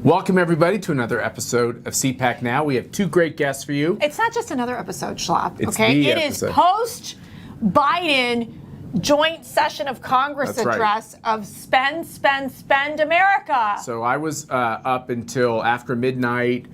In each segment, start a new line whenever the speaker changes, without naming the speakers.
Welcome, everybody, to another episode of CPAC Now. We have two great guests for you.
It's not just another episode, Schlapp,
It's
okay?
the
It
episode.
is post-Biden joint session of Congress
That's right.
address of spend, spend, spend America.
So I was up until after midnight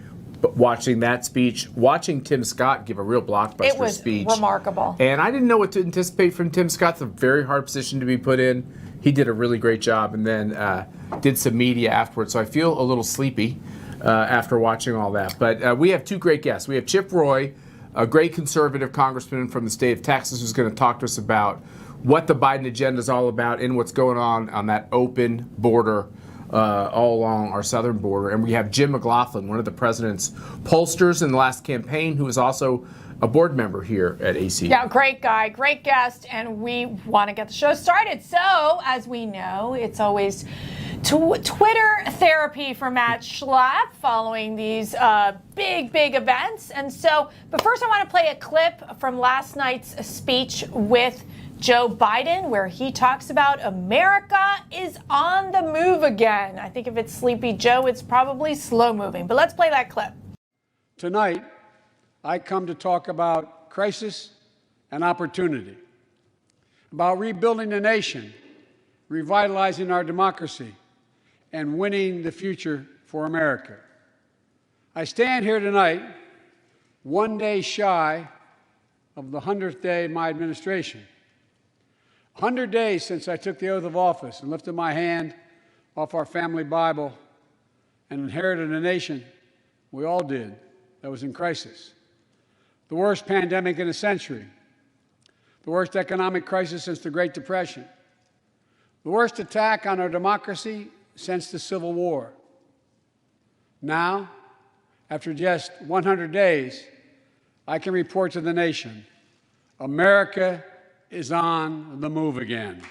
watching that speech, watching Tim Scott give a real blockbuster
It was
speech.
remarkable.
And I didn't know what to anticipate from Tim Scott. It's a very hard position to be put in. He did a really great job and then did some media afterwards. So I feel a little sleepy after watching all that. But we have two great guests. We have Chip Roy, a great conservative congressman from the state of Texas, who's going to talk to us about what the Biden agenda is all about and what's going on that open border all along our southern border. And we have Jim McLaughlin, one of the president's pollsters in the last campaign, who is also a board member here at AC.
Yeah, great guy, great guest, and we want to get the show started. So, as we know, it's always Twitter therapy for Matt Schlapp following these big events. And so, but first I want to play a clip from last night's speech with Joe Biden, where he talks about America is on the move again. I think if it's Sleepy Joe, it's probably slow moving. But let's play that clip.
Tonight, I come to talk about crisis and opportunity, about rebuilding the nation, revitalizing our democracy, and winning the future for America. I stand here tonight, one day shy of the 100th day of my administration. 100 days since I took the oath of office and lifted my hand off our family Bible and inherited a nation, we all did, that was in crisis. The worst pandemic in a century, the worst economic crisis since the Great Depression, the worst attack on our democracy since the Civil War. Now, after just 100 days, I can report to the nation, America is on the move again.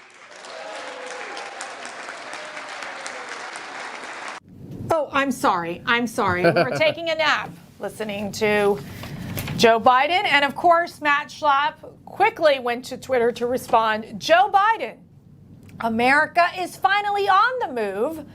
Oh, I'm sorry. We were taking a nap listening to Joe Biden. And of course, Matt Schlapp quickly went to Twitter to respond. Joe Biden, America is finally on the move.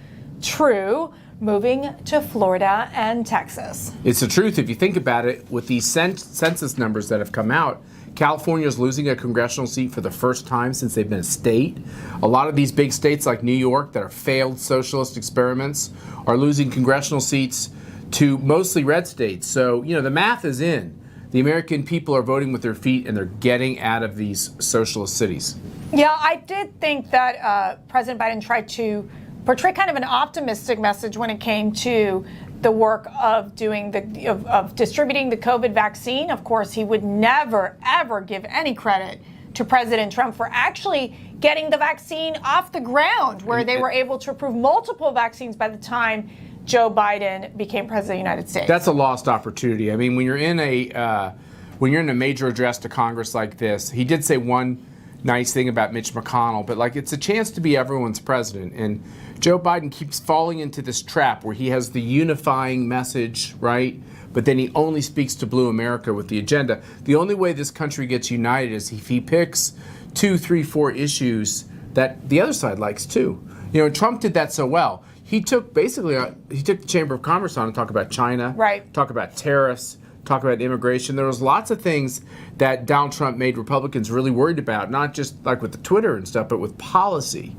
True. Moving to Florida and Texas.
It's the truth. If you think about it, with these census numbers that have come out, California is losing a congressional seat for the first time since they've been a state. A lot of these big states like New York that are failed socialist experiments are losing congressional seats to mostly red states. So, you know, the math is in. The American people are voting with their feet and they're getting out of these socialist cities.
Yeah, I did think that President Biden tried to portray kind of an optimistic message when it came to the work of distributing the COVID vaccine. Of course, he would never, ever give any credit to President Trump for actually getting the vaccine off the ground, where they were able to approve multiple vaccines by the time Joe Biden became president of the United States.
That's a lost opportunity. I mean, when you're in a major address to Congress like this, he did say one nice thing about Mitch McConnell, but like it's a chance to be everyone's president. And Joe Biden keeps falling into this trap where he has the unifying message, right? But then he only speaks to Blue America with the agenda. The only way this country gets united is if he picks 2, 3, 4 issues that the other side likes too. You know, Trump did that so well. He took the Chamber of Commerce on to talk about China,
right?
Talk about tariffs, talk about immigration. There was lots of things that Donald Trump made Republicans really worried about, not just like with the Twitter and stuff, but with policy.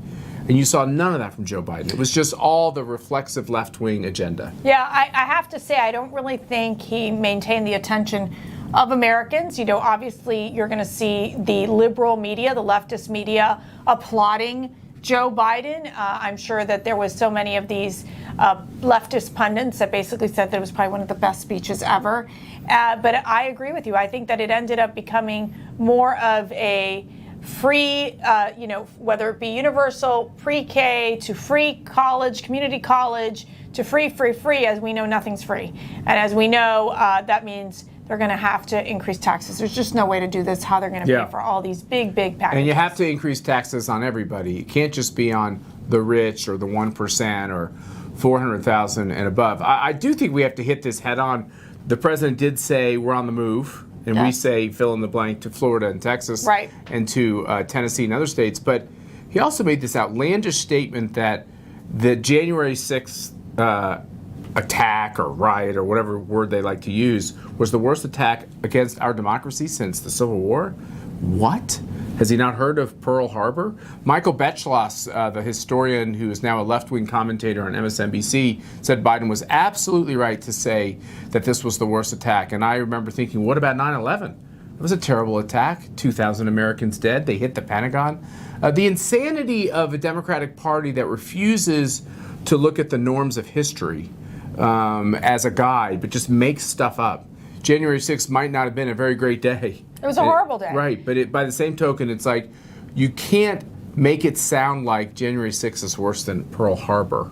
And you saw none of that from Joe Biden. It was just all the reflexive left-wing agenda.
Yeah, I have to say, I don't really think he maintained the attention of Americans. You know, obviously, you're going to see the liberal media, the leftist media, applauding Joe Biden. I'm sure that there was so many of these leftist pundits that basically said that it was probably one of the best speeches ever. But I agree with you. I think that it ended up becoming more of a free, whether it be universal pre-K to free college, community college, to free, as we know, nothing's free. And as we know, that means they're going to have to increase taxes. There's just no way to do this, how they're going to pay for all these big packages.
And you have to increase taxes on everybody. It can't just be on the rich or the 1% or 400,000 and above. I do think we have to hit this head on. The president did say we're on the move. And we say fill in the blank to Florida and Texas,
right,
and to Tennessee and other states. But he also made this outlandish statement that the January 6th attack or riot or whatever word they like to use was the worst attack against our democracy since the Civil War. What? Has he not heard of Pearl Harbor? Michael Beschloss, the historian who is now a left-wing commentator on MSNBC, said Biden was absolutely right to say that this was the worst attack. And I remember thinking, what about 9/11? It was a terrible attack. 2,000 Americans dead. They hit the Pentagon. The insanity of a Democratic Party that refuses to look at the norms of history as a guide, but just makes stuff up. January 6th might not have been a very great day.
It was a horrible day.
Right, but by the same token, it's like you can't make it sound like January 6th is worse than Pearl Harbor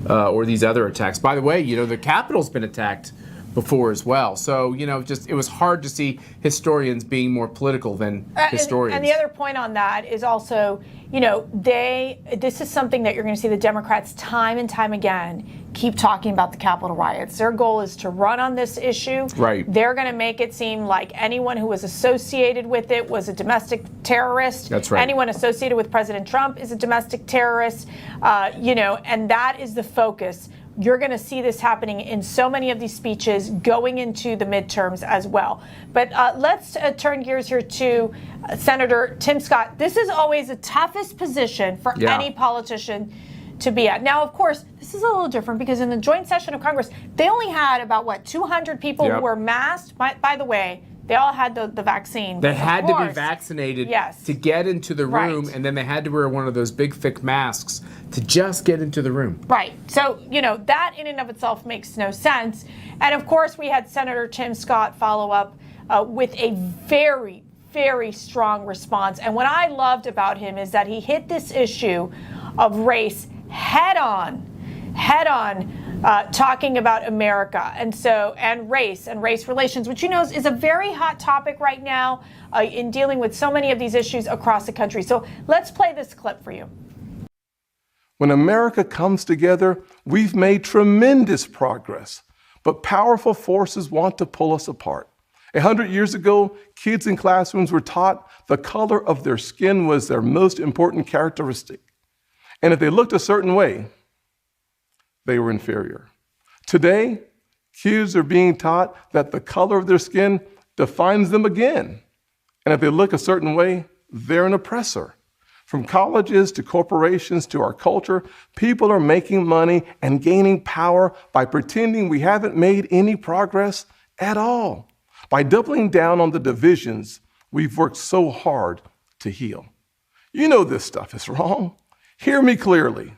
or these other attacks. By the way, the Capitol's been attacked before as well. So, just it was hard to see historians being more political than historians.
And the other point on that is also, this is something that you're going to see the Democrats time and time again keep talking about the Capitol riots. Their goal is to run on this issue.
Right.
They're going to make it seem like anyone who was associated with it was a domestic terrorist.
That's right.
Anyone associated with President Trump is a domestic terrorist. And that is the focus. You're going to see this happening in so many of these speeches going into the midterms as well. But let's turn gears here to Senator Tim Scott. This is always the toughest position for any politician to be at. Now, of course, this is a little different because in the joint session of Congress, they only had about, 200 people who were masked. By the way, they all had the vaccine.
They had to be vaccinated to get into the room, and then they had to wear one of those big, thick masks to just get into the room.
Right. So, that in and of itself makes no sense. And of course, we had Senator Tim Scott follow up with a very, very strong response. And what I loved about him is that he hit this issue of race head on, talking about America and race relations, which is a very hot topic right now in dealing with so many of these issues across the country. So let's play this clip for you.
When America comes together, we've made tremendous progress, but powerful forces want to pull us apart. 100 years ago, kids in classrooms were taught the color of their skin was their most important characteristic. And if they looked a certain way, they were inferior. Today, kids are being taught that the color of their skin defines them again. And if they look a certain way, they're an oppressor. From colleges to corporations to our culture, people are making money and gaining power by pretending we haven't made any progress at all, by doubling down on the divisions we've worked so hard to heal. This stuff is wrong. Hear me clearly.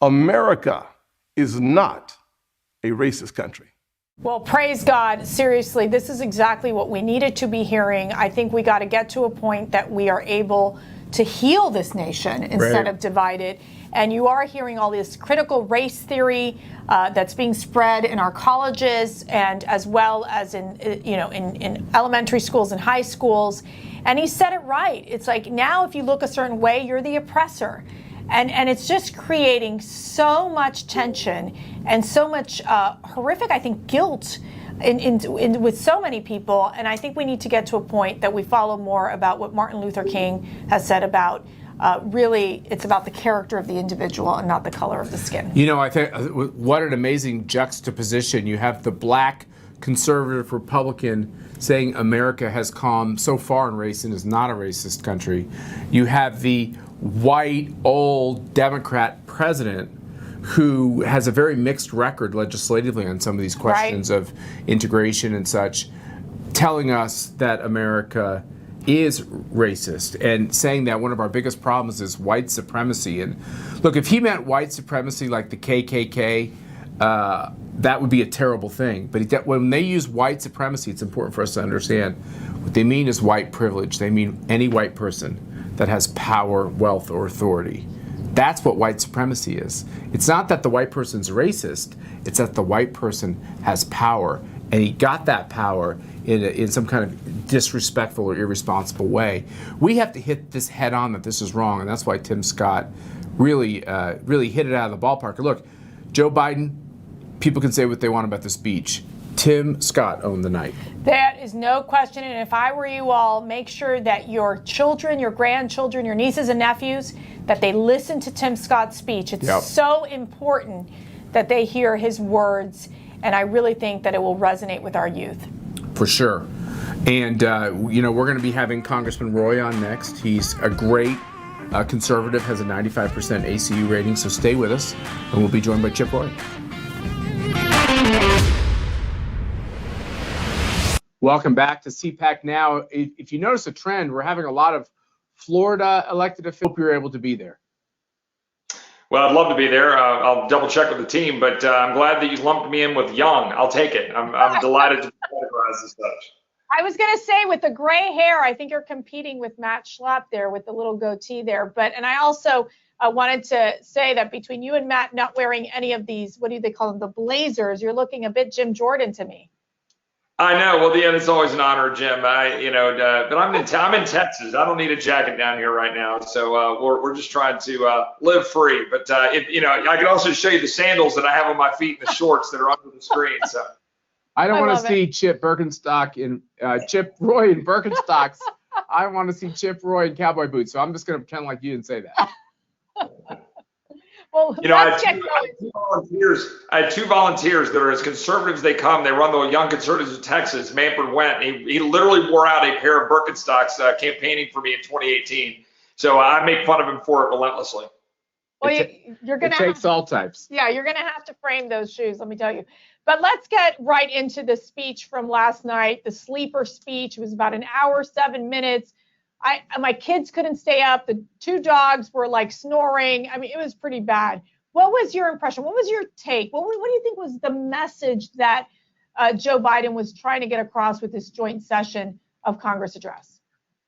America is not a racist country.
Well, praise God. Seriously, this is exactly what we needed to be hearing. I think we got to get to a point that we are able to heal this nation instead of divide it. And you are hearing all this critical race theory that's being spread in our colleges and as well as in elementary schools and high schools. And he said it right. It's like now if you look a certain way, you're the oppressor. And it's just creating so much tension and so much horrific, I think, guilt with so many people. And I think we need to get to a point that we follow more about what Martin Luther King has said about really it's about the character of the individual and not the color of the skin.
I think what an amazing juxtaposition. You have the black conservative Republican saying America has come so far in race and is not a racist country. You have the white, old Democrat president who has a very mixed record legislatively on some of these questions of integration and such, telling us that America is racist and saying that one of our biggest problems is white supremacy. And look, if he meant white supremacy like the KKK, that would be a terrible thing. But when they use white supremacy, it's important for us to understand what they mean is white privilege. They mean any white person that has power, wealth, or authority. That's what white supremacy is. It's not that the white person's racist, it's that the white person has power, and he got that power in some kind of disrespectful or irresponsible way. We have to hit this head on that this is wrong, and that's why Tim Scott really hit it out of the ballpark. Look, Joe Biden, people can say what they want about the speech. Tim Scott owned the night.
That is no question. And if I were you all, make sure that your children, your grandchildren, your nieces and nephews, that they listen to Tim Scott's speech. It's so important that they hear his words, and I really think that it will resonate with our youth.
For sure. And, we're going to be having Congressman Roy on next. He's a great conservative, has a 95% ACU rating, so stay with us, and we'll be joined by Chip Roy. Welcome back to CPAC Now. If you notice a trend, we're having a lot of Florida elected officials. Hope you're able to be there.
Well, I'd love to be there. I'll double check with the team, but I'm glad that you lumped me in with young. I'll take it. I'm delighted to be categorized as such.
I was going to say, with the gray hair, I think you're competing with Matt Schlapp there with the little goatee there. And I also wanted to say that between you and Matt not wearing any of these, what do they call them, the blazers, you're looking a bit Jim Jordan to me.
I know. Well, yeah, it's always an honor, Jim. But I'm in Texas. I don't need a jacket down here right now. So we're just trying to live free. But I can also show you the sandals that I have on my feet and the shorts that are under the screen. So
I don't want to see Chip Birkenstock in Chip Roy in Birkenstocks. I want to see Chip Roy in cowboy boots. So I'm just going to pretend like you didn't say that.
Well,
I had two volunteers that are as conservative as they come. They run the Young Conservatives of Texas. Manfred went. He literally wore out a pair of Birkenstocks campaigning for me in 2018. So I make fun of him for it relentlessly.
Well, you're going to
takes all types.
Yeah, you're going to have to frame those shoes, let me tell you. But let's get right into the speech from last night, the sleeper speech. It was about an hour, 7 minutes. My kids couldn't stay up. The two dogs were like snoring. I mean, it was pretty bad. What was your impression? What was your take? What do you think was the message that Joe Biden was trying to get across with this joint session of Congress address?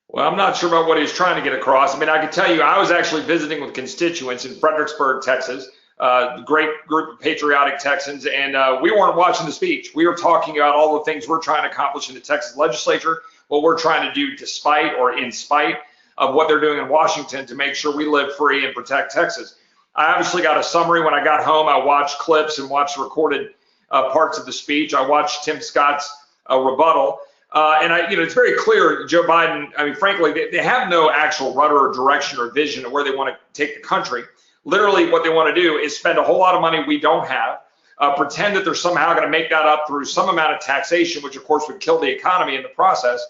Well, I'm not sure about what he was trying to get across. I mean, I can tell you, I was actually visiting with constituents in Fredericksburg, Texas, a great group of patriotic Texans, and we weren't watching the speech. We were talking about all the things we're trying to accomplish in the Texas legislature, what we're trying to do despite or in spite of what they're doing in Washington to make sure we live free and protect Texas. I obviously got a summary when I got home. I watched clips and watched recorded parts of the speech. I watched Tim Scott's rebuttal. And it's very clear, Joe Biden, I mean, frankly, they have no actual rudder or direction or vision of where they want to take the country. Literally, what they want to do is spend a whole lot of money we don't have, pretend that they're somehow going to make that up through some amount of taxation, which, of course, would kill the economy in the process,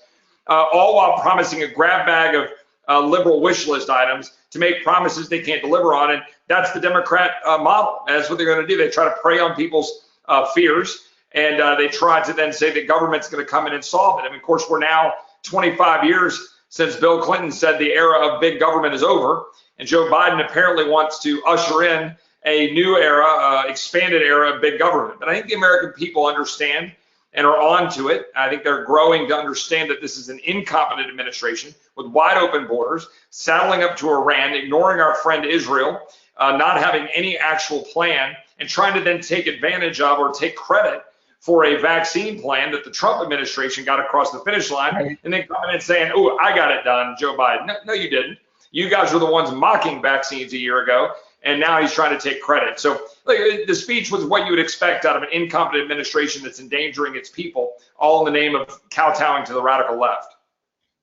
all while promising a grab bag of liberal wish list items to make promises they can't deliver on. And that's the Democrat model. That's what they're going to do. They try to prey on people's fears. And they try to then say the government's going to come in and solve it. I mean, of course, we're now 25 years since Bill Clinton said the era of big government is over. And Joe Biden apparently wants to usher in a new era, expanded era of big government. But I think the American people understand and are on to it. I think they're growing to understand that this is an incompetent administration with wide open borders, saddling up to Iran, ignoring our friend Israel, not having any actual plan, and trying to then take advantage of or take credit for a vaccine plan that the Trump administration got across the finish line, right, and then coming in saying, oh, I got it done, Joe Biden. No, you didn't. You guys were the ones mocking vaccines a year ago, and now he's trying to take credit. So the speech was what you would expect out of an incompetent administration that's endangering its people, all in the name of kowtowing to the radical left.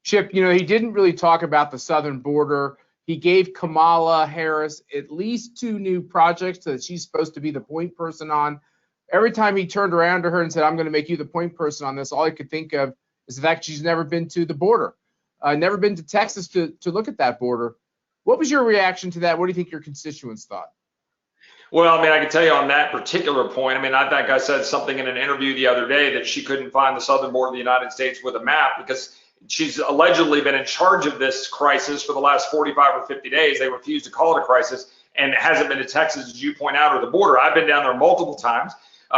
Chip, he didn't really talk about the southern border. He gave Kamala Harris at least 2 new projects that she's supposed to be the point person on. Every time he turned around to her and said, I'm going to make you the point person on this, all I could think of is the fact she's never been to the border, never been to Texas to look at that border. What was your reaction to that? What do you think your constituents thought?
Well, I mean, I can tell you on that particular point, I mean, I think I said something in an interview the other day that she couldn't find the southern border of the United States with a map because she's allegedly been in charge of this crisis for the last 45 or 50 days. They refused to call it a crisis, and it hasn't been to Texas, as you point out, or the border. I've been down there multiple times.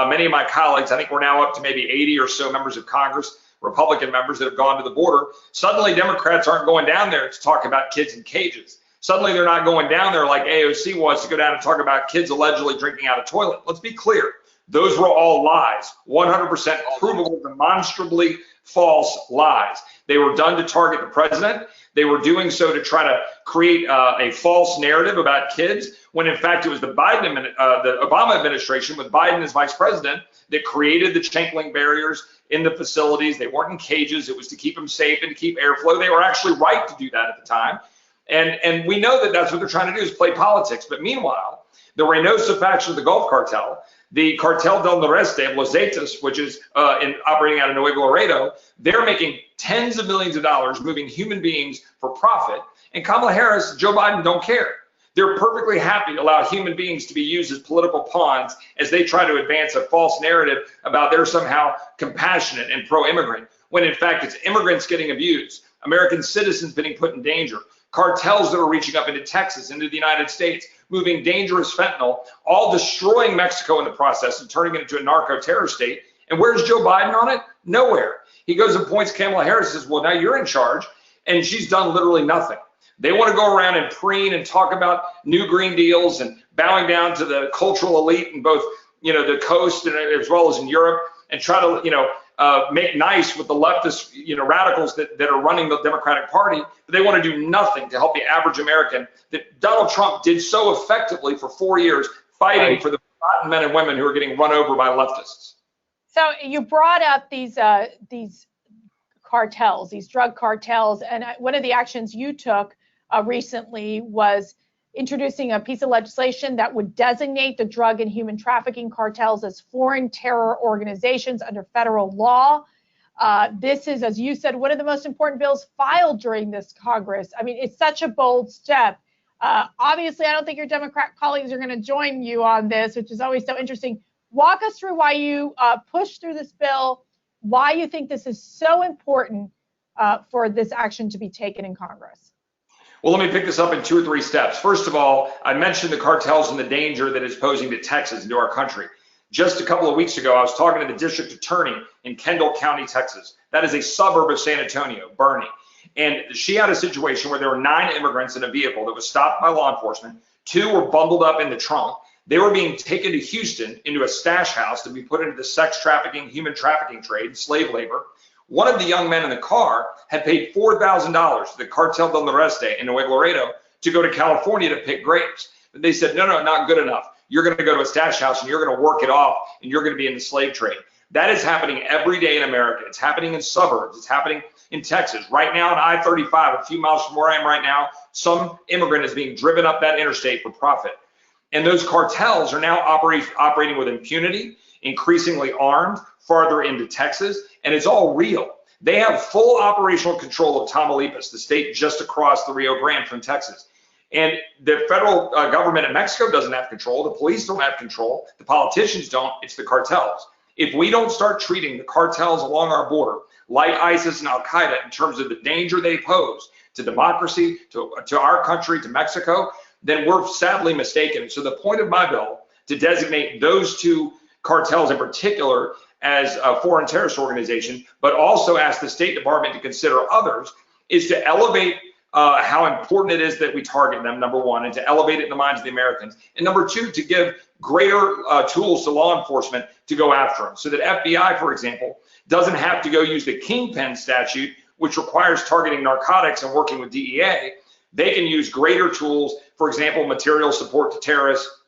Many of my colleagues, I think we're now up to maybe 80 or so members of Congress, Republican members that have gone to the border. Suddenly, Democrats aren't going down there to talk about kids in cages. Suddenly, they're not going down there like AOC was to go down and talk about kids allegedly drinking out of toilet. Let's be clear. Those were all lies, 100% provable, demonstrably false lies. They were done to target the president. They were doing so to try to create a false narrative about kids, when in fact it was the Obama administration with Biden as vice president that created the chain link barriers in the facilities. They weren't in cages. It was to keep them safe and to keep airflow. They were actually right to do that at the time. And we know that that's what they're trying to do, is play politics. But meanwhile, The Reynosa faction of the Gulf Cartel, the Cartel del Noreste of Los Zetas, which is operating out of Nuevo Laredo, they're making tens of millions of dollars moving human beings for profit. And Kamala Harris, Joe Biden don't care. They're perfectly happy to allow human beings to be used as political pawns as they try to advance a false narrative about they're somehow compassionate and pro-immigrant, when in fact it's immigrants getting abused, American citizens being put in danger, cartels that are reaching up into Texas, into the United States, moving dangerous fentanyl, all destroying Mexico in the process and turning it into a narco-terror state. And where's Joe Biden on it? Nowhere. He goes and points Kamala Harris and says, well, now you're in charge, and she's done literally nothing. They want to go around and preen and talk about new Green Deals and bowing down to the cultural elite in both, the coast and as well as in Europe, and try to, make nice with the leftist, radicals that are running the Democratic Party. But they want to do nothing to help the average American that Donald Trump did so effectively for 4 years, fighting for the forgotten men and women who are getting run over by leftists.
So you brought up these cartels, these drug cartels, and one of the actions you took recently was introducing a piece of legislation that would designate the drug and human trafficking cartels as foreign terror organizations under federal law. This is, as you said, one of the most important bills filed during this Congress. I mean, it's such a bold step. Obviously, I don't think your Democrat colleagues are going to join you on this, which is always so interesting. Walk us through why you pushed through this bill, why you think this is so important for this action to be taken in Congress.
Well, let me pick this up in 2 or 3 steps. First of all, I mentioned the cartels and the danger that it's posing to Texas and to our country. Just a couple of weeks ago, I was talking to the district attorney in Kendall County, Texas. That is a suburb of San Antonio, Bernie. And she had a situation where there were 9 immigrants in a vehicle that was stopped by law enforcement. 2 were bundled up in the trunk. They were being taken to Houston into a stash house to be put into the sex trafficking, human trafficking trade, slave labor. One of the young men in the car had paid $4,000 to the Cartel del Noreste in Nuevo Laredo to go to California to pick grapes. But they said, no, not good enough. You're going to go to a stash house and you're going to work it off and you're going to be in the slave trade. That is happening every day in America. It's happening in suburbs. It's happening in Texas. Right now on I-35, a few miles from where I am right now, some immigrant is being driven up that interstate for profit. And those cartels are now operating with impunity, increasingly armed, farther into Texas, and it's all real. They have full operational control of Tamaulipas, the state just across the Rio Grande from Texas. And the federal government in Mexico doesn't have control. The police don't have control. The politicians don't. It's the cartels. If we don't start treating the cartels along our border like ISIS and Al-Qaeda in terms of the danger they pose to democracy, to our country, to Mexico, then we're sadly mistaken. So the point of my bill to designate those 2 cartels in particular as a foreign terrorist organization, but also ask the State Department to consider others, is to elevate how important it is that we target them, number 1, and to elevate it in the minds of the Americans. And number 2, to give greater tools to law enforcement to go after them. So that FBI, for example, doesn't have to go use the Kingpin statute, which requires targeting narcotics and working with DEA. They can use greater tools, for example, material support to terrorists,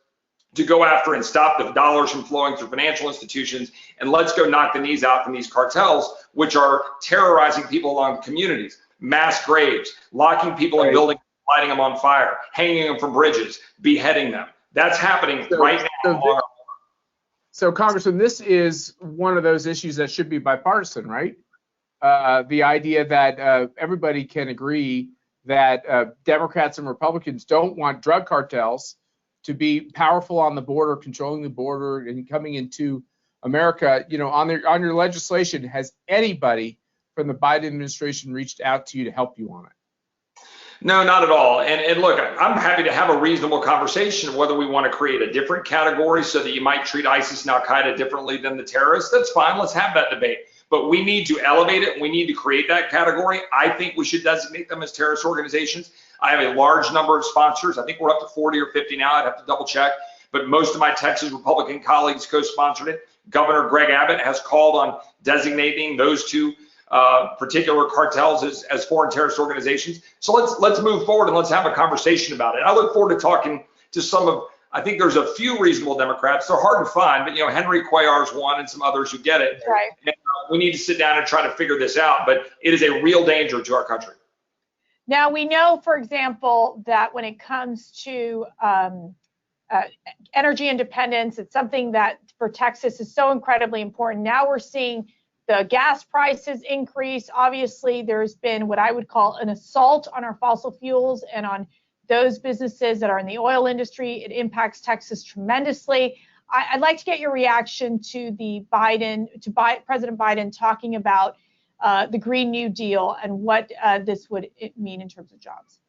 to go after and stop the dollars from flowing through financial institutions. And let's go knock the knees out from these cartels, which are terrorizing people along communities, mass graves, locking people in buildings, lighting them on fire, hanging them from bridges, beheading them. That's happening right now.
So, Congressman, this is one of those issues that should be bipartisan, right? The idea that everybody can agree that Democrats and Republicans don't want drug cartels to be powerful on the border, controlling the border, and coming into America. On your legislation, has anybody from the Biden administration reached out to you to help you on it?
No, not at all. And look, I'm happy to have a reasonable conversation whether we want to create a different category so that you might treat ISIS and Al-Qaeda differently than the terrorists. That's fine. Let's have that debate. But we need to elevate it. We need to create that category. I think we should designate them as terrorist organizations. I have a large number of sponsors. I think we're up to 40 or 50 now. I'd have to double check. But most of my Texas Republican colleagues co-sponsored it. Governor Greg Abbott has called on designating those 2 particular cartels as foreign terrorist organizations. So let's move forward and let's have a conversation about it. I look forward to talking to I think there's a few reasonable Democrats. They're hard to find, but Henry Cuellar's one and some others who get it.
Right.
And, we need to sit down and try to figure this out, but it is a real danger to our country.
Now, we know, for example, that when it comes to energy independence. It's something that for Texas is so incredibly important. Now we're seeing the gas prices increase. Obviously, there's been what I would call an assault on our fossil fuels and on those businesses that are in the oil industry. It impacts Texas tremendously. I'd like to get your reaction to President Biden talking about the Green New Deal and what this would mean in terms of jobs.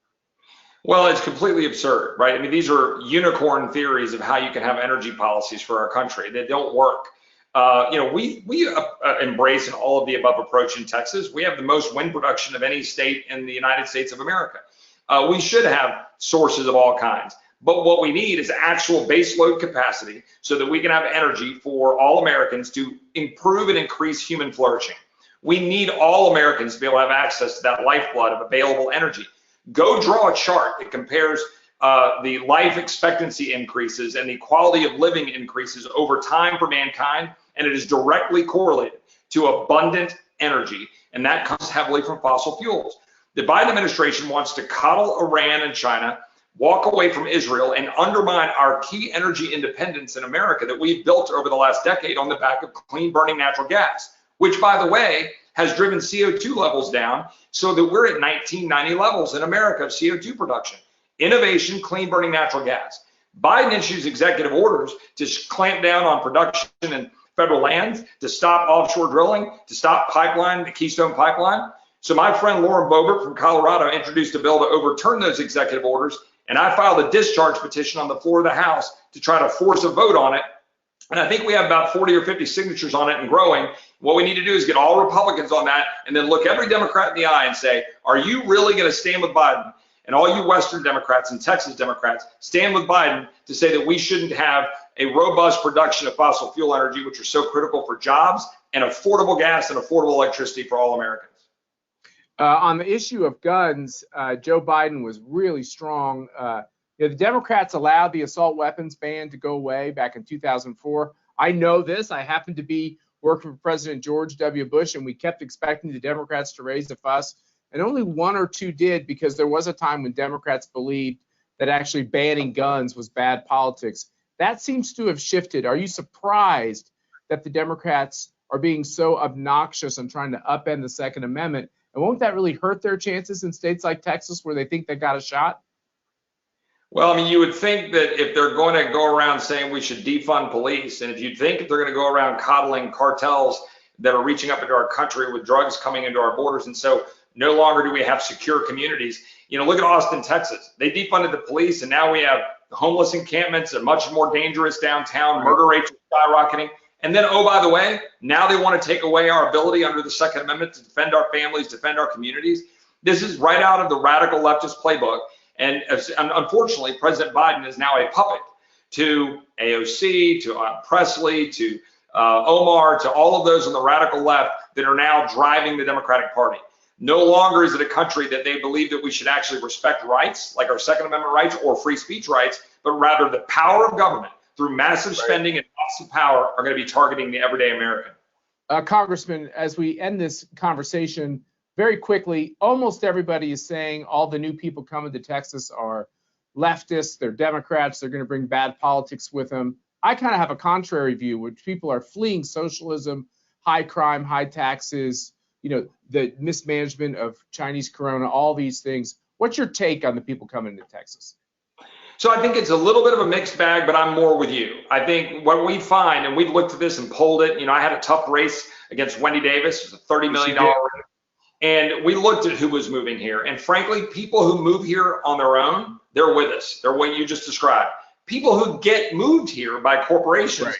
Well, it's completely absurd, right? I mean, these are unicorn theories of how you can have energy policies for our country that don't work. We embrace an all of the above approach in Texas. We have the most wind production of any state in the United States of America. We should have sources of all kinds. But what we need is actual baseload capacity so that we can have energy for all Americans to improve and increase human flourishing. We need all Americans to be able to have access to that lifeblood of available energy. Go draw a chart that compares the life expectancy increases and the quality of living increases over time for mankind, and it is directly correlated to abundant energy, and that comes heavily from fossil fuels. The Biden administration wants to coddle Iran and China, walk away from Israel, and undermine our key energy independence in America that we've built over the last decade on the back of clean burning natural gas, which, by the way, has driven CO2 levels down so that we're at 1990 levels in America of CO2 production. Innovation, clean burning natural gas. Biden issues executive orders to clamp down on production in federal lands, to stop offshore drilling, to stop the Keystone Pipeline. So my friend Lauren Boebert from Colorado introduced a bill to overturn those executive orders, and I filed a discharge petition on the floor of the House to try to force a vote on it. And I think we have about 40 or 50 signatures on it and growing. What we need to do is get all Republicans on that and then look every Democrat in the eye and say, are you really going to stand with Biden? And all you Western Democrats and Texas Democrats, stand with Biden to say that we shouldn't have a robust production of fossil fuel energy, which are so critical for jobs and affordable gas and affordable electricity for all Americans.
On the issue of guns, Joe Biden was really strong. The Democrats allowed the assault weapons ban to go away back in 2004. I know this. I happened to be working for President George W. Bush, and we kept expecting the Democrats to raise the fuss. And only one or two did, because there was a time when Democrats believed that actually banning guns was bad politics. That seems to have shifted. Are you surprised that the Democrats are being so obnoxious and trying to upend the Second Amendment? And won't that really hurt their chances in states like Texas where they think they got a shot?
Well, I mean, you would think that if they're going to go around saying we should defund police, and if you think if they're going to go around coddling cartels that are reaching up into our country with drugs coming into our borders, and so no longer do we have secure communities. Look at Austin, Texas. They defunded the police, and now we have homeless encampments and much more dangerous downtown. Murder rates are skyrocketing. And then, oh, by the way, now they want to take away our ability under the Second Amendment to defend our families, defend our communities. This is right out of the radical leftist playbook. And unfortunately, President Biden is now a puppet to AOC, to Presley, to Omar, to all of those on the radical left that are now driving the Democratic Party. No longer is it a country that they believe that we should actually respect rights, like our Second Amendment rights or free speech rights, but rather the power of government through massive spending and massive power are going to be targeting the everyday American.
Congressman, as we end this conversation, very quickly, almost everybody is saying all the new people coming to Texas are leftists, they're Democrats, they're going to bring bad politics with them. I kind of have a contrary view, which people are fleeing socialism, high crime, high taxes, the mismanagement of Chinese corona, all these things. What's your take on the people coming to Texas?
So I think it's a little bit of a mixed bag, but I'm more with you. I think what we find, and we've looked at this and polled it, I had a tough race against Wendy Davis, it was a $30 million race. And we looked at who was moving here. And frankly, people who move here on their own, they're with us. They're what you just described. People who get moved here by corporations,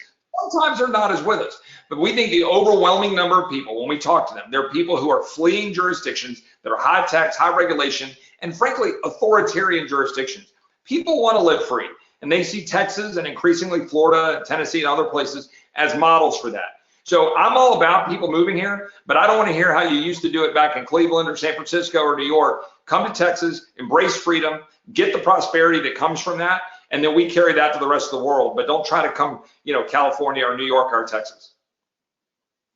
sometimes they're not as with us. But we think the overwhelming number of people, when we talk to them, they're people who are fleeing jurisdictions that are high tax, high regulation, and frankly, authoritarian jurisdictions. People want to live free. And they see Texas and increasingly Florida, Tennessee, and other places as models for that. So I'm all about people moving here, but I don't want to hear how you used to do it back in Cleveland or San Francisco or New York. Come to Texas, embrace freedom, get the prosperity that comes from that, and then we carry that to the rest of the world. But don't try to come, California or New York or Texas.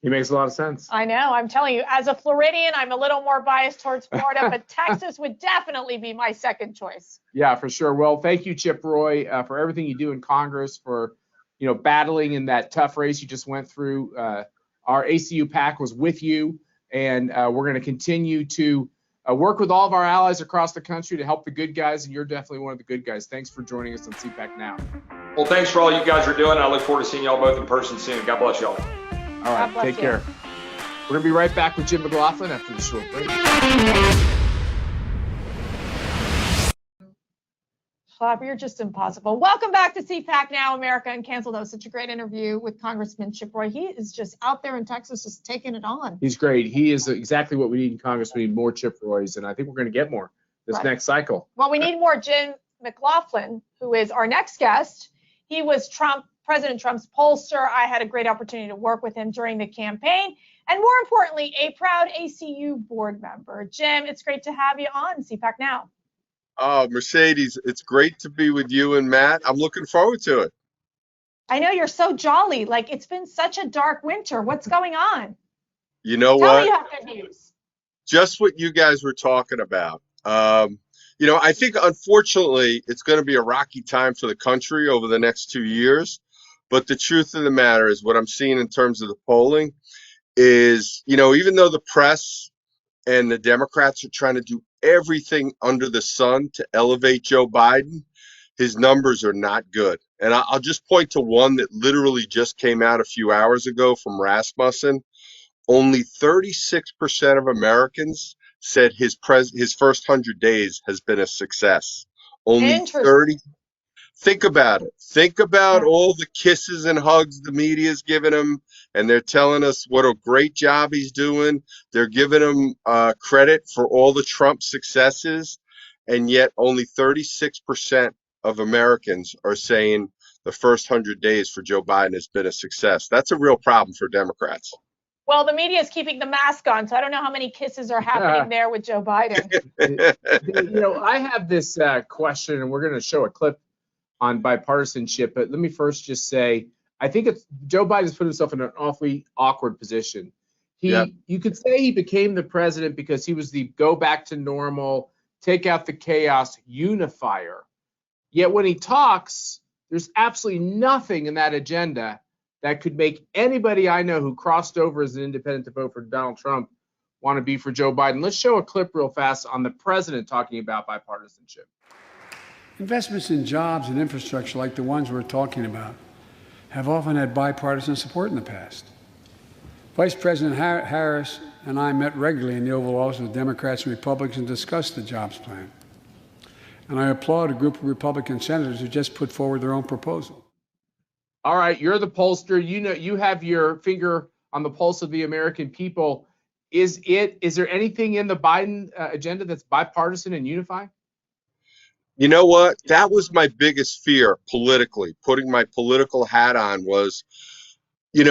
He makes a lot of sense.
I know. I'm telling you, as a Floridian, I'm a little more biased towards Florida, but Texas would definitely be my second choice.
Yeah, for sure. Well, thank you, Chip Roy, for everything you do in Congress, for battling in that tough race you just went through. Our ACU PAC was with you, and we're going to continue to work with all of our allies across the country to help the good guys, and you're definitely one of the good guys. Thanks for joining us on CPAC Now.
Well, thanks for all you guys are doing. I look forward to seeing y'all both in person soon. God bless y'all.
All right, take care. We're going to be right back with Jim McLaughlin after the short break.
Bob, you're just impossible. Welcome back to CPAC Now, America Uncanceled. That was such a great interview with Congressman Chip Roy. He is just out there in Texas, just taking it on.
He's great. He is exactly what we need in Congress. We need more Chip Roys, and I think we're going to get more this next cycle.
Well, we need more Jim McLaughlin, who is our next guest. He was President Trump's pollster. I had a great opportunity to work with him during the campaign. And more importantly, a proud ACU board member. Jim, it's great to have you on CPAC Now.
Oh, Mercedes, it's great to be with you and Matt. I'm looking forward to it.
I know you're so jolly. Like, it's been such a dark winter. What's going on?
You know
Tell
what?
me you have good news.
Just what you guys were talking about. I think unfortunately it's going to be a rocky time for the country over the next 2 years. But the truth of the matter is what I'm seeing in terms of the polling is, even though the press and the Democrats are trying to do everything under the sun to elevate Joe Biden, his numbers are not good. And I'll just point to one that literally just came out a few hours ago from Rasmussen. Only 36% of Americans said his first 100 days has been a success. Only 30. Think about it. Think about all the kisses and hugs the media is giving him, and they're telling us what a great job he's doing. They're giving him credit for all the Trump successes, and yet only 36% of Americans are saying the first 100 days for Joe Biden has been a success. That's a real problem for Democrats.
Well, the media is keeping the mask on, so I don't know how many kisses are happening there with Joe Biden.
I have this question, and we're going to show a clip on bipartisanship, but let me first just say, I think Joe Biden's put himself in an awfully awkward position. You could say he became the president because he was the go back to normal, take out the chaos unifier. Yet when he talks, there's absolutely nothing in that agenda that could make anybody I know who crossed over as an independent to vote for Donald Trump want to be for Joe Biden. Let's show a clip real fast on the president talking about bipartisanship.
Investments in jobs and infrastructure like the ones we're talking about have often had bipartisan support in the past. Vice President Harris and I met regularly in the Oval Office with Democrats and Republicans and discussed the jobs plan. And I applaud a group of Republican senators who just put forward their own proposal.
All right, you're the pollster. You have your finger on the pulse of the American people. Is there anything in the Biden agenda that's bipartisan and unified?
You know what? That was my biggest fear politically. Putting my political hat on was, we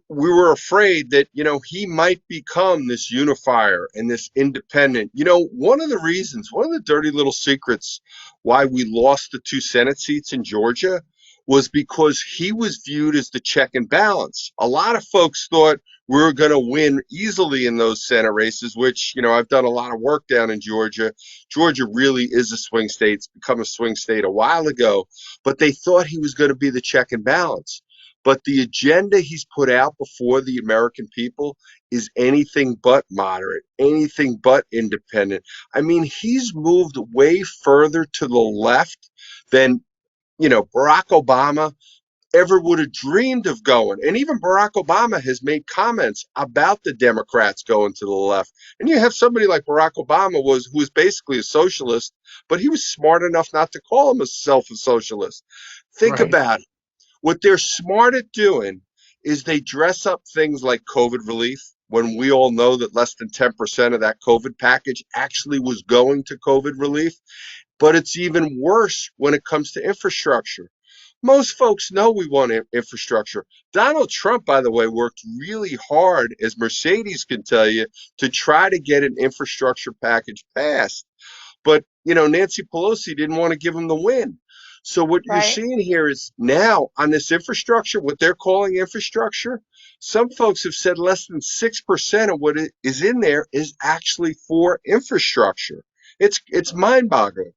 were afraid that, he might become this unifier and this independent. One of the dirty little secrets why we lost the 2 Senate seats in Georgia was because he was viewed as the check and balance. A lot of folks thought we were going to win easily in those Senate races, which, I've done a lot of work down in Georgia. Georgia really is a swing state. It's become a swing state a while ago, but they thought he was going to be the check and balance. But the agenda he's put out before the American people is anything but moderate, anything but independent. I mean, he's moved way further to the left than Barack Obama ever would have dreamed of going. And even Barack Obama has made comments about the Democrats going to the left. And you have somebody like Barack Obama who was basically a socialist, but he was smart enough not to call himself a socialist. Think about it. What they're smart at doing is they dress up things like COVID relief when we all know that less than 10% of that COVID package actually was going to COVID relief. But it's even worse when it comes to infrastructure. Most folks know we want infrastructure. Donald Trump, by the way, worked really hard, as Mercedes can tell you, to try to get an infrastructure package passed. But, Nancy Pelosi didn't want to give him the win. So what you're seeing here is now on this infrastructure, what they're calling infrastructure, Some folks have said less than 6% of what is in there is actually for infrastructure. It's mind-boggling.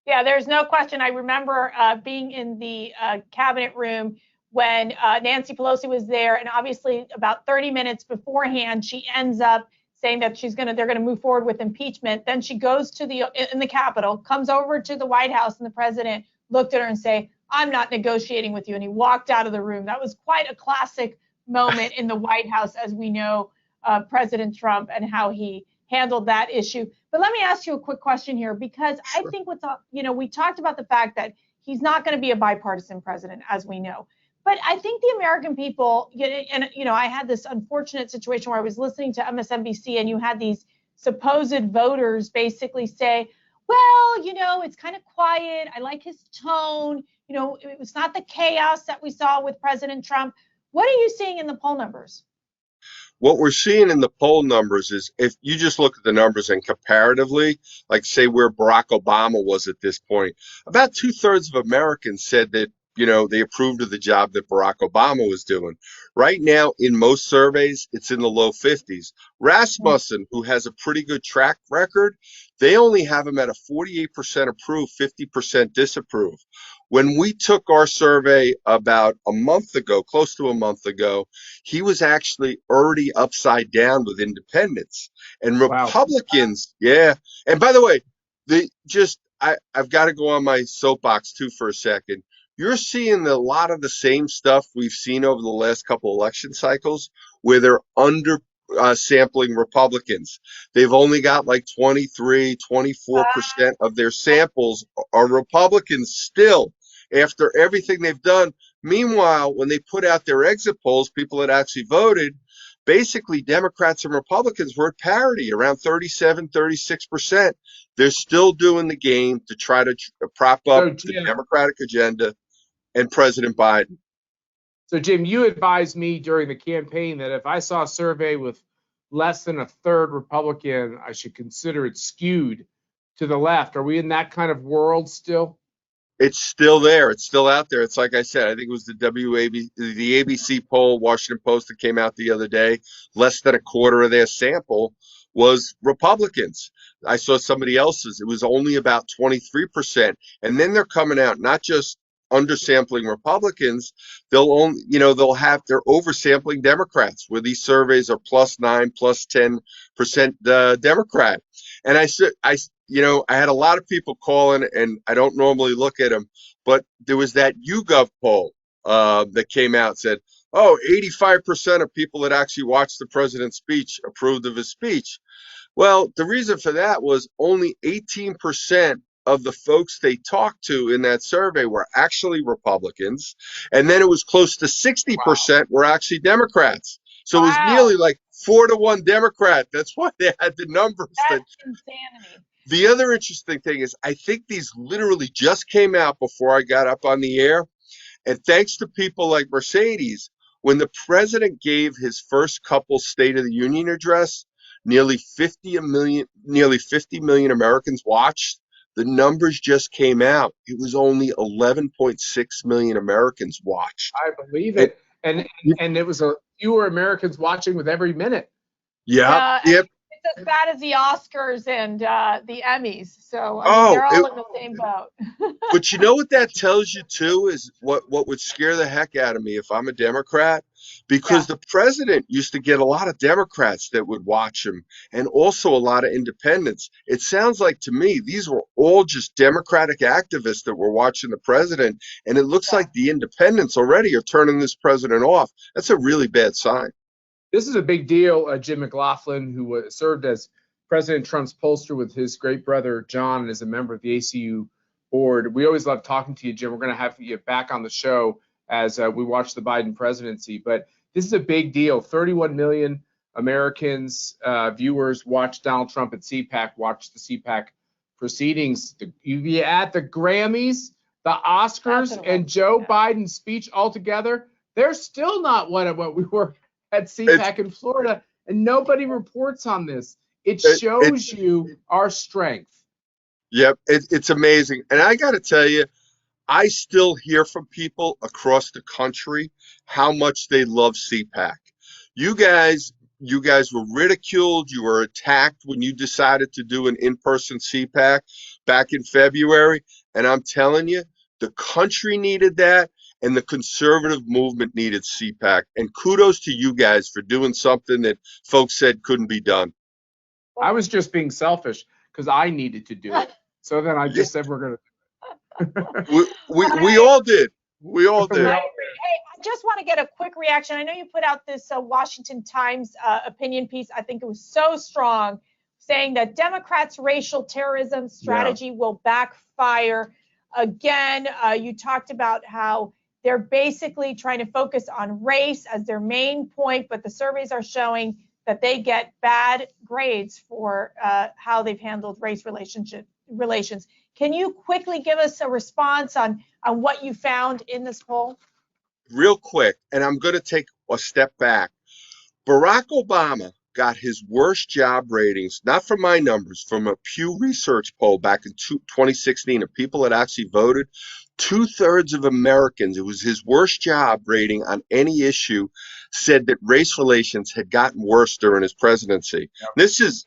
Yeah, there's no question. I remember being in the cabinet room when Nancy Pelosi was there, and obviously about 30 minutes beforehand, she ends up saying that they're gonna move forward with impeachment. Then she goes to in the Capitol, comes over to the White House, and the president looked at her and say, "I'm not negotiating with you," and he walked out of the room. That was quite a classic moment in the White House, as we know President Trump and how he handled that issue. But let me ask you a quick question here, because I think we talked about the fact that he's not going to be a bipartisan president, as we know. But I think the American people, and I had this unfortunate situation where I was listening to MSNBC, and you had these supposed voters basically say, well, it's kind of quiet. I like his tone. It was not the chaos that we saw with President Trump. What are you seeing in the poll numbers?
What we're seeing in the poll numbers is, if you just look at the numbers and comparatively, like say where Barack Obama was at this point, about 2/3 of Americans said that, they approved of the job that Barack Obama was doing. Right now, in most surveys, it's in the low 50s. Rasmussen, who has a pretty good track record, they only have him at a 48% approve, 50% disapprove. When we took our survey about a month ago, close to a month ago, he was actually already upside down with independents and
Wow.
Republicans. Yeah. And by the way, I've got to go on my soapbox too for a second. You're seeing a lot of the same stuff we've seen over the last couple election cycles, where they're under sampling Republicans. They've only got like 23, 24% of their samples are Republicans still, after everything they've done. Meanwhile, when they put out their exit polls, people that actually voted, basically Democrats and Republicans were at parity, around 37, 36%. They're still doing the game to try to prop up the Democratic agenda and President Biden.
So, Jim, you advised me during the campaign that if I saw a survey with less than a third Republican, I should consider it skewed to the left. Are we in that kind of world still?
It's still there. It's still out there. It's like I said, I think it was the ABC poll, Washington Post, that came out the other day. Less than a quarter of their sample was Republicans. I saw somebody else's. It was only about 23%. And then they're coming out not just undersampling Republicans, they're oversampling Democrats, where these surveys are +9, +10% Democrat. And I had a lot of people calling, and I don't normally look at them, but there was that YouGov poll that came out, said, 85% of people that actually watched the president's speech approved of his speech. Well, the reason for that was only 18% of the folks they talked to in that survey were actually Republicans, and then it was close to 60% were actually Democrats. So it was nearly like 4-to-1 Democrat. That's why they had the numbers.
That's insanity.
The other interesting thing is, I think these literally just came out before I got up on the air. And thanks to people like Mercedes, when the president gave his first couple State of the Union address, nearly 50 million Americans watched. The numbers just came out. It was only 11.6 million Americans watched.
I believe it. And it was fewer Americans watching with every minute.
Yeah.
It's as bad as the Oscars and the Emmys. So they're all in the same boat.
But you know what that tells you too is what would scare the heck out of me if I'm a Democrat, because the president used to get a lot of Democrats that would watch him, and also a lot of independents. It sounds like to me these were all just Democratic activists that were watching the president, and it looks like the independents already are turning this president off. That's a really bad sign.
This is a big deal. Jim McLaughlin, who served as President Trump's pollster with his great brother John, and is a member of the ACU board. We always love talking to you, Jim. We're going to have you back on the show as we watch the Biden presidency. But this is a big deal. 31 million Americans, viewers, watched Donald Trump at CPAC, watched the CPAC proceedings. You add the Grammys, the Oscars, and Joe Biden's speech all together, they're still not what we were at CPAC in Florida, and nobody reports on this. It shows you our strength.
Yep, it's amazing. And I got to tell you, I still hear from people across the country how much they love CPAC. You guys, you guys were ridiculed. You were attacked when you decided to do an in-person CPAC back in February. And I'm telling you, the country needed that, and the conservative movement needed CPAC. And kudos to you guys for doing something that folks said couldn't be done.
I was just being selfish because I needed to do it. So then I just said we're going to.
We all did. We all did.
I agree. Hey, I just want to get a quick reaction. I know you put out this Washington Times opinion piece. I think it was so strong, saying that Democrats' racial terrorism strategy will backfire. Again, you talked about how they're basically trying to focus on race as their main point, but the surveys are showing that they get bad grades for how they've handled race relations. Can you quickly give us a response on what you found in this poll?
Real quick, and I'm going to take a step back. Barack Obama got his worst job ratings, not from my numbers, from a Pew Research poll back in 2016 of people that actually voted. 2/3 of Americans, it was his worst job rating on any issue, said that race relations had gotten worse during his presidency. This is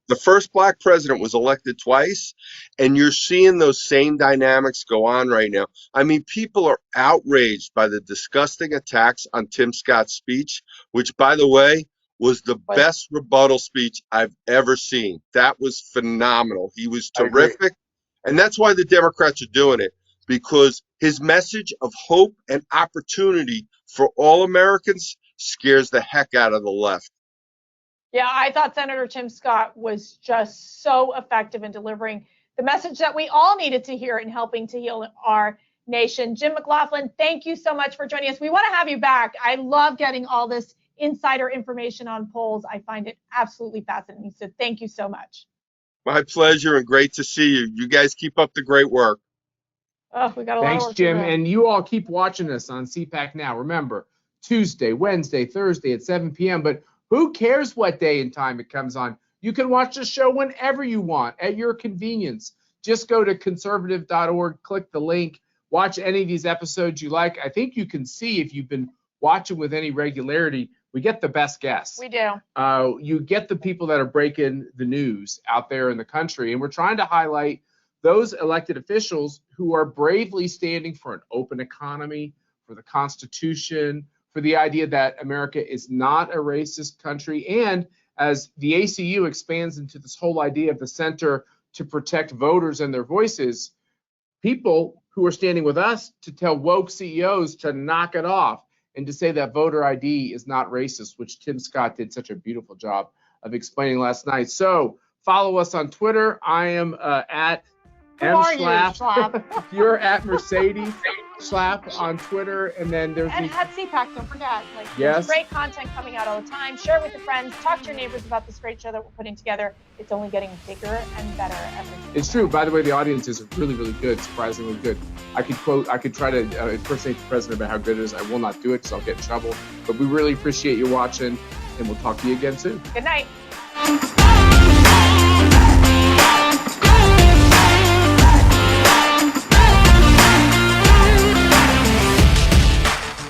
the first black president was elected twice, and you're seeing those same dynamics go on right now. I mean, people are outraged by the disgusting attacks on Tim Scott's speech, which, by the way, was the best rebuttal speech I've ever seen. That was phenomenal. He was terrific. And that's why the Democrats are doing it, because his message of hope and opportunity for all Americans scares the heck out of the left.
Yeah, I thought Senator Tim Scott was just so effective in delivering the message that we all needed to hear in helping to heal our nation. Jim McLaughlin, thank you so much for joining us. We want to have you back. I love getting all this insider information on polls. I find it absolutely fascinating. So thank you so much.
My pleasure, and great to see you. You guys keep up the great work.
Oh, we got a lot of work.
Thanks, Jim.
to do.
And you all keep watching us on CPAC Now. Remember, Tuesday, Wednesday, Thursday at 7 p.m. But who cares what day and time it comes on? You can watch the show whenever you want, at your convenience. Just go to conservative.org, click the link, watch any of these episodes you like. I think you can see, if you've been watching with any regularity, we get the best guests.
We do.
You get the people that are breaking the news out there in the country. And we're trying to highlight those elected officials who are bravely standing for an open economy, for the Constitution, for the idea that America is not a racist country. And as the ACU expands into this whole idea of the Center to Protect Voters and Their Voices, people who are standing with us to tell woke CEOs to knock it off and to say that voter ID is not racist, which Tim Scott did such a beautiful job of explaining last night. So follow us on Twitter. I am at
Schlapp.
You're at Mercedes Schlapp on Twitter, and then there's
And at CPAC, don't forget.
Yes.
There's great content coming out all the time. Share it with your friends. Talk to your neighbors about this great show that we're putting together. It's only getting bigger and better every day.
It's true. By the way, the audience is really, really good, surprisingly good. I could try to impersonate the president about how good it is. I will not do it because I'll get in trouble. But we really appreciate you watching, and we'll talk to you again soon.
Good night.